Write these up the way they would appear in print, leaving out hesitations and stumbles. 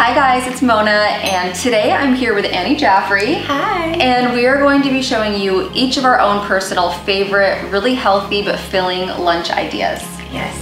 Hi guys, it's Mona, and today I'm here with Annie Jaffrey. Hi. And we are going to be showing you each of our own personal favorite, really healthy but filling lunch ideas. Yes.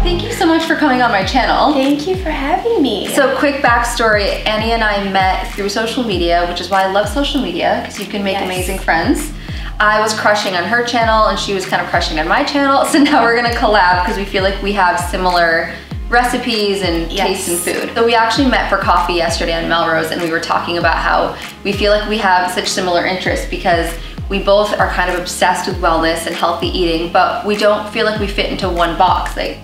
Thank you so much for coming on my channel. Thank you for having me. So quick backstory, Annie and I met through social media, which is why I love social media, because you can make amazing friends. I was crushing on her channel and she was kind of crushing on my channel. So now we're gonna collab because we feel like we have similar recipes and tastes in food. So we actually met for coffee yesterday on Melrose and we were talking about how we feel like we have such similar interests because we both are kind of obsessed with wellness and healthy eating, but we don't feel like we fit into one box. Like,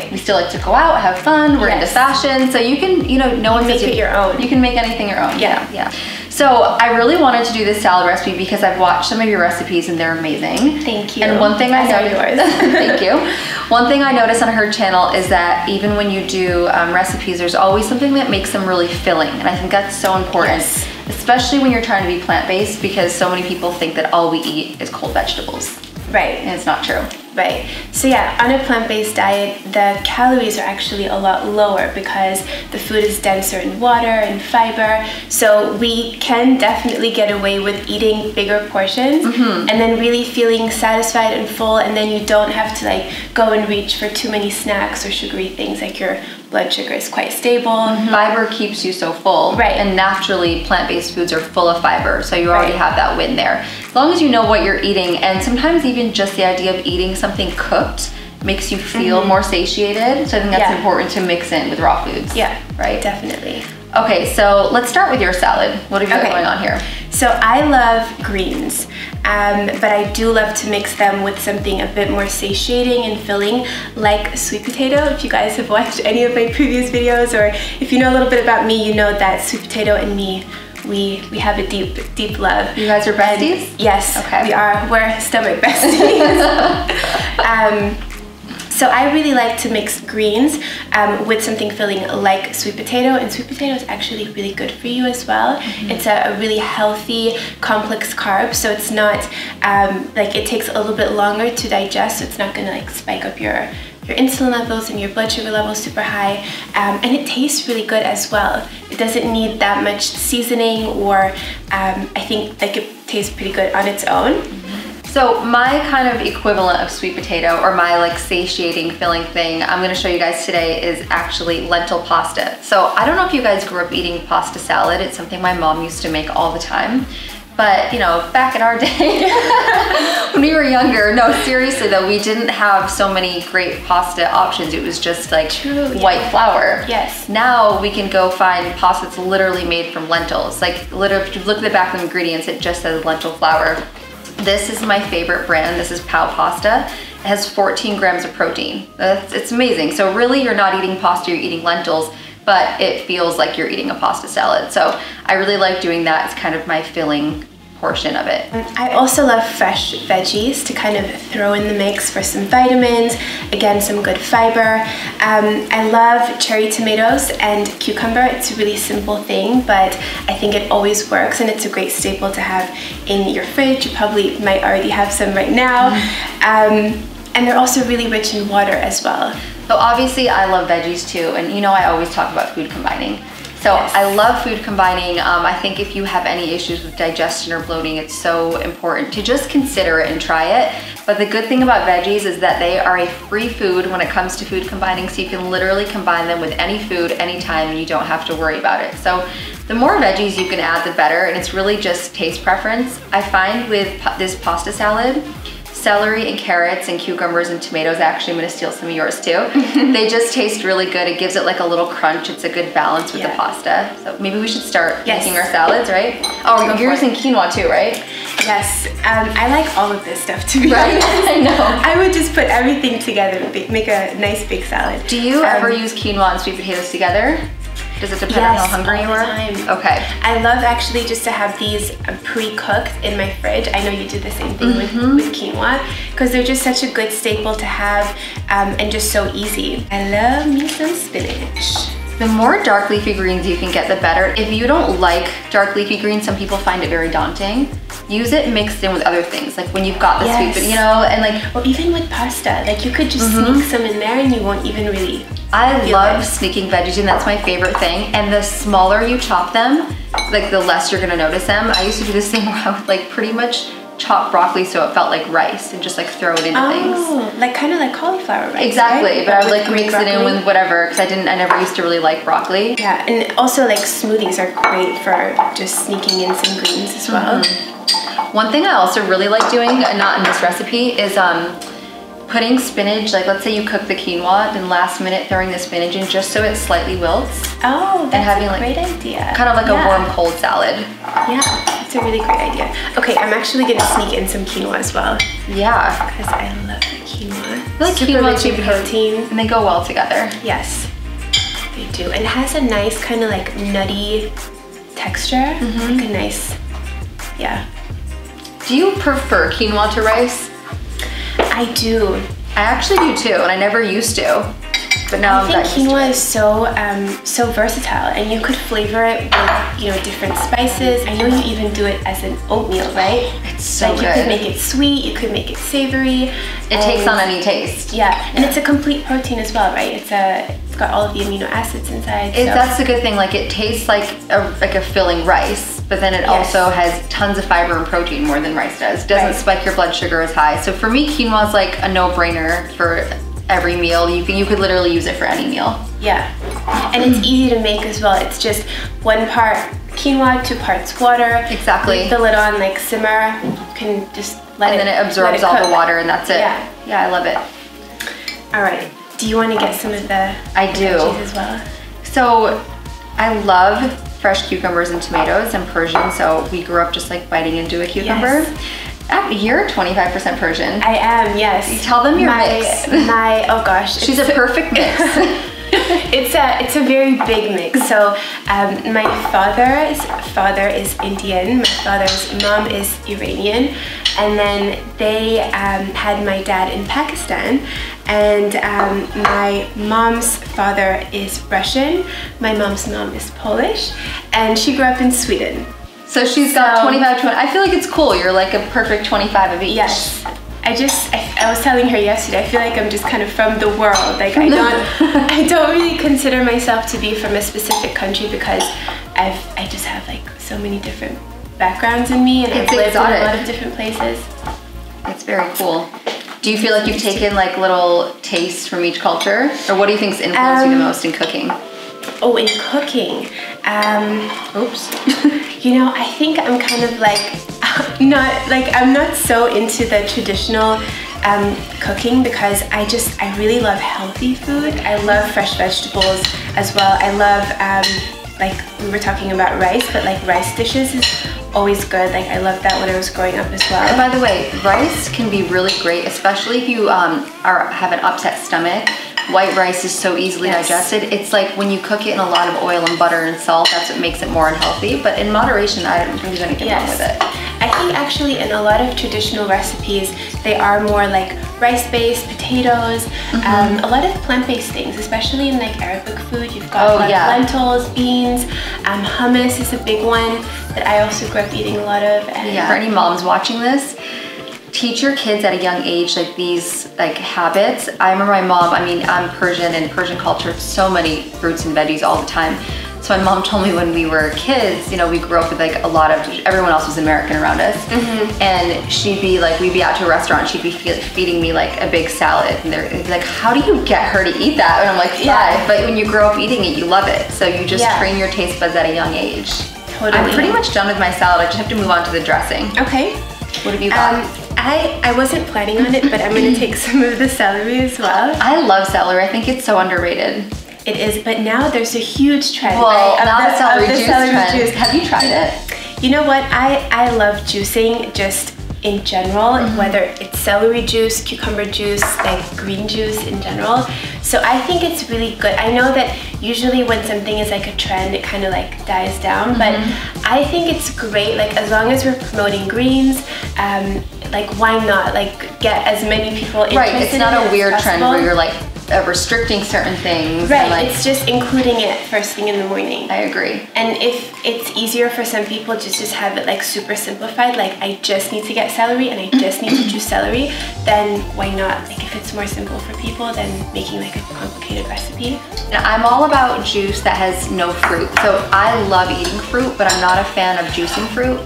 we still like to go out, have fun, we're into fashion. So you can, no one make it your own. You can make anything your own. Yeah. So I really wanted to do this salad recipe because I've watched some of your recipes and they're amazing. Thank you. And one thing I noticed, yours. Thank you. One thing I noticed on her channel is that even when you do recipes, there's always something that makes them really filling. And I think that's so important, especially when you're trying to be plant-based, because so many people think that all we eat is cold vegetables. Right. And it's not true. Right. So yeah, on a plant-based diet, the calories are actually a lot lower because the food is denser in water and fiber. So we can definitely get away with eating bigger portions and then really feeling satisfied and full, and then you don't have to like go and reach for too many snacks or sugary things, like your blood sugar is quite stable. Fiber keeps you so full. Right. And naturally, plant-based foods are full of fiber, so you already have that win there. As long as you know what you're eating, and sometimes even just the idea of eating something cooked makes you feel more satiated. So I think that's important to mix in with raw foods. Yeah, right? Definitely. Okay, so let's start with your salad. What have you got going on here? So I love greens, but I do love to mix them with something a bit more satiating and filling, like sweet potato. If you guys have watched any of my previous videos, or if you know a little bit about me, you know that sweet potato and me, we have a deep love. You guys are besties? Yes, okay. We are. We're stomach besties. So I really like to mix greens with something filling like sweet potato, and sweet potato is actually really good for you as well. It's a really healthy, complex carb, so it's not like it takes a little bit longer to digest, so it's not gonna like spike up your insulin levels and your blood sugar levels super high, and it tastes really good as well. It doesn't need that much seasoning, or I think like it tastes pretty good on its own. So my kind of equivalent of sweet potato, or my like satiating filling thing I'm gonna show you guys today, is actually lentil pasta. So I don't know if you guys grew up eating pasta salad. It's something my mom used to make all the time. But back in our day, when we were younger, no, seriously though, we didn't have so many great pasta options. It was just like white flour. Yes. Now we can go find pasta that's literally made from lentils. Like literally, if you look at the back of the ingredients, it just says lentil flour. This is my favorite brand. This is Pow Pasta. It has 14 grams of protein. It's amazing. So really, you're not eating pasta, you're eating lentils, but it feels like you're eating a pasta salad. So I really like doing that. It's kind of my filling portion of it. I also love fresh veggies to kind of throw in the mix for some vitamins, again, some good fiber. I love cherry tomatoes and cucumber. It's a really simple thing, but I think it always works, and it's a great staple to have in your fridge. You probably might already have some right now. And they're also really rich in water as well. So obviously I love veggies too, and I always talk about food combining. So I love food combining. I think if you have any issues with digestion or bloating, it's so important to just consider it and try it. But the good thing about veggies is that they are a free food when it comes to food combining, so you can literally combine them with any food, anytime, and you don't have to worry about it. So the more veggies you can add, the better, and it's really just taste preference. I find with this pasta salad, celery and carrots and cucumbers and tomatoes, actually I'm gonna steal some of yours too. They just taste really good. It gives it like a little crunch. It's a good balance with the pasta. So maybe we should start making our salads, right? Oh, you're using quinoa too, right? Yes, I like all of this stuff, to be honest. I know. I would just put everything together, make a nice big salad. Do you ever use quinoa and sweet potatoes together? Does it depend on how hungry you are? Okay. I love actually just to have these pre-cooked in my fridge. I know you do the same thing with quinoa, because they're just such a good staple to have, and just so easy. I love me some spinach. The more dark leafy greens you can get, the better. If you don't like dark leafy greens, some people find it very daunting. use it mixed in with other things, like when you've got the Yes. sweet, you know, and like, Or even with pasta, like you could just sneak some in there and you won't even really I feel love it. sneaking veggies in. That's my favorite thing. And the smaller you chop them, like the less you're gonna notice them. I used to do this thing where I would like pretty much chop broccoli so it felt like rice and just like throw it into things. Oh, like kind of like cauliflower rice. Exactly, right? but I would with like green mix it in broccoli. with whatever, because I never used to really like broccoli. Yeah, and also like smoothies are great for just sneaking in some greens as well. One thing I also really like doing, not in this recipe, is putting spinach, like let's say you cook the quinoa, then last minute throwing the spinach in just so it slightly wilts. Oh, that's having, a like, great idea. Kind of like Yeah. a warm cold salad. Yeah, that's a really great idea. Okay, I'm actually gonna sneak in some quinoa as well Yeah. because I love the quinoa. I feel like Super quinoa rich in too, protein. and they go well together. Yes, they do. And it has a nice kind of like nutty texture. Like a nice, yeah. Do you prefer quinoa to rice? I do. I actually do too, and I never used to. But now I think quinoa is so versatile, and you could flavor it with different spices. I know you even do it as an oatmeal, right? It's so like good. You could make it sweet, you could make it savory. It takes on any taste. Yeah, and it's a complete protein as well, right? It's got all of the amino acids inside. That's the good thing. Like it tastes like a filling rice, but then it also has tons of fiber and protein, more than rice does. Doesn't spike your blood sugar as high. So for me, quinoa is like a no-brainer for every meal. You could literally use it for any meal. Yeah, and it's easy to make as well. It's just 1 part quinoa, 2 parts water. Exactly. Leave the lid on, like simmer. You can just let and then it absorbs all the water, and that's it. Yeah, I love it. All right. Do you want to get some of the veggies as well? So I love fresh cucumbers and tomatoes. I'm Persian, so we grew up just like biting into a cucumber. Yes. You're 25% Persian. I am, yes. Tell them your mix. Oh gosh. She's a perfect mix. It's a very big mix. So my father's father is Indian, my father's mom is Iranian, and then they had my dad in Pakistan, and my mom's father is Russian, my mom's mom is Polish, and she grew up in Sweden. So she's got 25, 20. I feel like it's cool. You're like a perfect 25 of each. Yes. I was telling her yesterday, I feel like I'm just kind of from the world. Like I don't really consider myself to be from a specific country because I just have like so many different backgrounds in me, and I've lived in a lot of different places. It's very cool. Do you feel like you've taken like little tastes from each culture? Or what do you think's influenced you the most in cooking? Oh, in cooking. I think I'm kind of like I'm not so into the traditional cooking because I really love healthy food. I love fresh vegetables as well. I love like we were talking about rice, but like rice dishes is always good. Like I loved that when I was growing up as well. And by the way, rice can be really great, especially if you have an upset stomach. White rice is so easily digested. It's like when you cook it in a lot of oil and butter and salt, that's what makes it more unhealthy. But in moderation, I don't think there's anything wrong with it. I think actually in a lot of traditional recipes, they are more like rice-based, potatoes, a lot of plant-based things, especially in like Arabic food. You've got lentils, beans, hummus is a big one that I also grew up eating a lot of. And for any moms watching this, teach your kids at a young age like these like habits. I remember my mom, I'm Persian, and Persian culture, so many fruits and veggies all the time. So my mom told me when we were kids, we grew up with like a lot of, everyone else was American around us. And she'd be like, we'd be out to a restaurant, she'd be feeding me like a big salad. And they're like, how do you get her to eat that? And I'm like, 5. But when you grow up eating it, you love it. So you just train your taste buds at a young age. Totally. I'm pretty much done with my salad. I just have to move on to the dressing. Okay. What have you got? I wasn't planning on it, but I'm going to take some of the celery as well. I love celery. I think it's so underrated. It is, but now there's a huge trend. Well, now the celery juice. Have you tried it? You know what? I love juicing just in general, whether it's celery juice, cucumber juice, like green juice in general. So I think it's really good. I know that usually when something is like a trend, it kind of like dies down, but I think it's great. Like as long as we're promoting greens, like why not? Like get as many people interested in it. Right, it's not a weird trend where you're like restricting certain things. Right, and like, it's just including it first thing in the morning. I agree. And if it's easier for some people to just have it like super simplified, like I just need to get celery and I just need to juice celery, then why not? Like if it's more simple for people than making like a complicated recipe. And I'm all about juice that has no fruit. So I love eating fruit, but I'm not a fan of juicing fruit.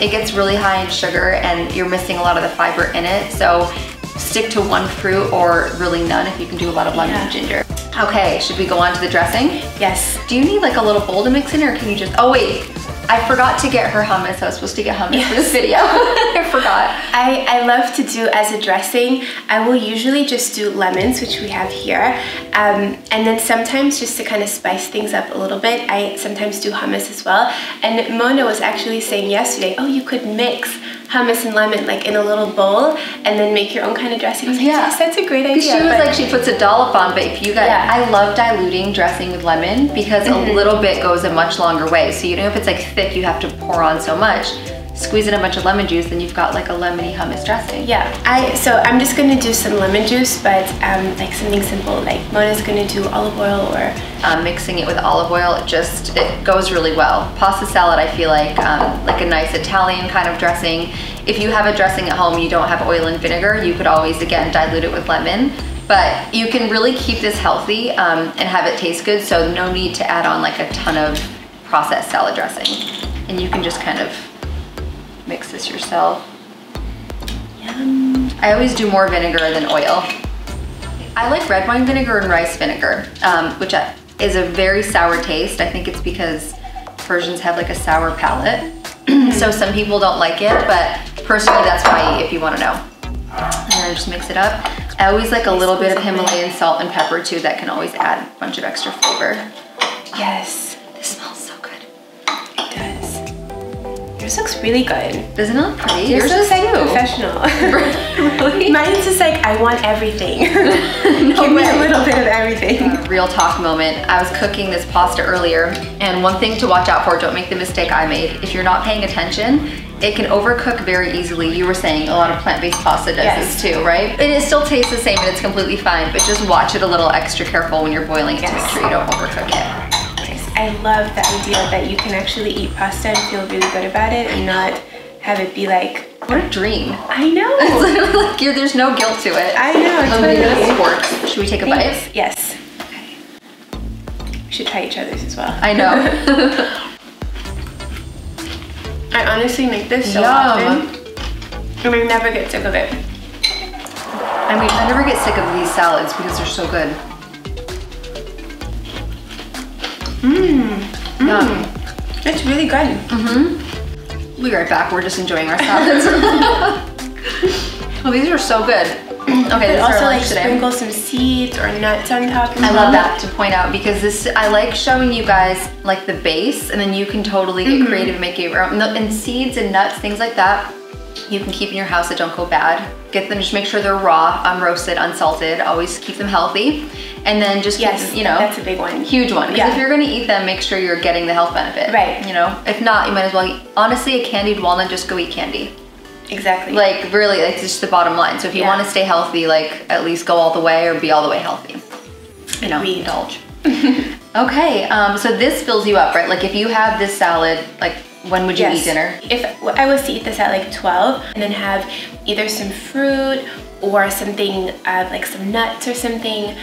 It gets really high in sugar and you're missing a lot of the fiber in it. So stick to one fruit or really none if you can do a lot of lemon and ginger. Okay, should we go on to the dressing? Yes. Do you need like a little bowl to mix in, or can you just, oh wait, I forgot to get her hummus. I was supposed to get hummus for this video. I forgot. I love to do as a dressing, I will usually just do lemons, which we have here. And then sometimes just to kind of spice things up a little bit, I sometimes do hummus as well. And Mona was actually saying yesterday, oh, you could mix hummus and lemon like in a little bowl and then make your own kind of dressing. I was like, yes, that's a great idea. She was like, she puts a dollop on, but if you guys, I love diluting dressing with lemon because a little bit goes a much longer way. So you know, if it's like thick, you have to pour on so much. Squeeze in a bunch of lemon juice, then you've got like a lemony hummus dressing. Yeah, so I'm just gonna do some lemon juice, but like something simple. Like Mona's gonna do olive oil or mixing it with olive oil. It goes really well. Pasta salad, I feel like a nice Italian kind of dressing. If you have a dressing at home, you don't have oil and vinegar, you could always again dilute it with lemon. But you can really keep this healthy and have it taste good. So no need to add on like a ton of processed salad dressing, and you can just kind of mix this yourself. Yum. I always do more vinegar than oil. I like red wine vinegar and rice vinegar, which is a very sour taste. I think it's because Persians have like a sour palate. So some people don't like it, but personally that's what I eat if you want to know. And then I just mix it up. I always like a little bit of Himalayan salt and pepper too. That can always add a bunch of extra flavor. Yes. This smells so good. It does. Yours looks really good. Doesn't it look pretty? Yours looks like professional. Really? Mine's just like, I want everything. Give me a little bit of everything. Real talk moment. I was cooking this pasta earlier, and one thing to watch out for, don't make the mistake I made. If you're not paying attention, it can overcook very easily. You were saying a lot of plant-based pasta does this too, right? It still tastes the same and it's completely fine, but just watch it a little extra careful when you're boiling it to make sure you don't overcook it. I love the idea that you can actually eat pasta and feel really good about it and not have it be like, what a dream. I know. It's literally like there's no guilt to it. I know. Totally. Should we take a bite? Yes. Okay. We should try each other's as well. I know. I honestly make this so often and I never get sick of it. I mean, I never get sick of these salads because they're so good. It's really good. We'll be right back. We're just enjoying our salads. Oh, these are so good. Okay, this is also our like lunch today. sprinkle some seeds or nuts on top. I love that to point out because this, I like showing you guys like the base, and then you can totally get creative and make it your own. And seeds and nuts, things like that, you can keep in your house that don't go bad. Get them, just make sure they're raw, unroasted, unsalted. Always keep them healthy. And then just keep them, you know. That's a big one. Huge one. Because if you're gonna eat them, make sure you're getting the health benefit. Right. You know, if not, you might as well eat, honestly, a candied walnut, just go eat candy. Exactly. Like really, like, it's just the bottom line. So if you want to stay healthy, like at least go all the way or be all the way healthy. You know, indulge. Okay, so this fills you up, right? Like if you have this salad, like when would you eat dinner? If I was to eat this at like 12 and then have either some fruit or something like some nuts or something.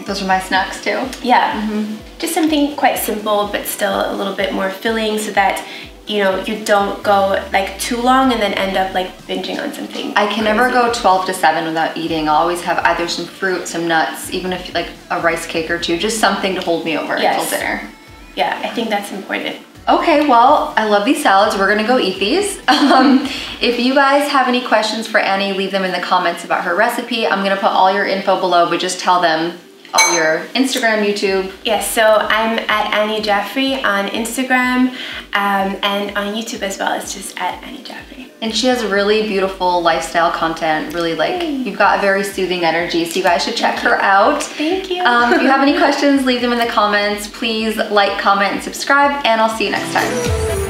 Those are my snacks too. Yeah, just something quite simple but still a little bit more filling so that you know, you don't go like too long and then end up like binging on something. I can never go 12 to 7 without eating. I'll always have either some fruit, some nuts, even if like a rice cake or two, just something to hold me over until dinner. Yeah, I think that's important. Okay, well, I love these salads. We're gonna go eat these. If you guys have any questions for Annie, leave them in the comments about her recipe. I'm gonna put all your info below, but just tell them all your Instagram, YouTube. Yes, so I'm at Annie Jaffrey on Instagram and on YouTube as well. It's just at Annie Jaffrey. And she has really beautiful lifestyle content, really like, you've got a very soothing energy, so you guys should check her out. Thank you. If you have any questions, leave them in the comments. Please like, comment, and subscribe, and I'll see you next time.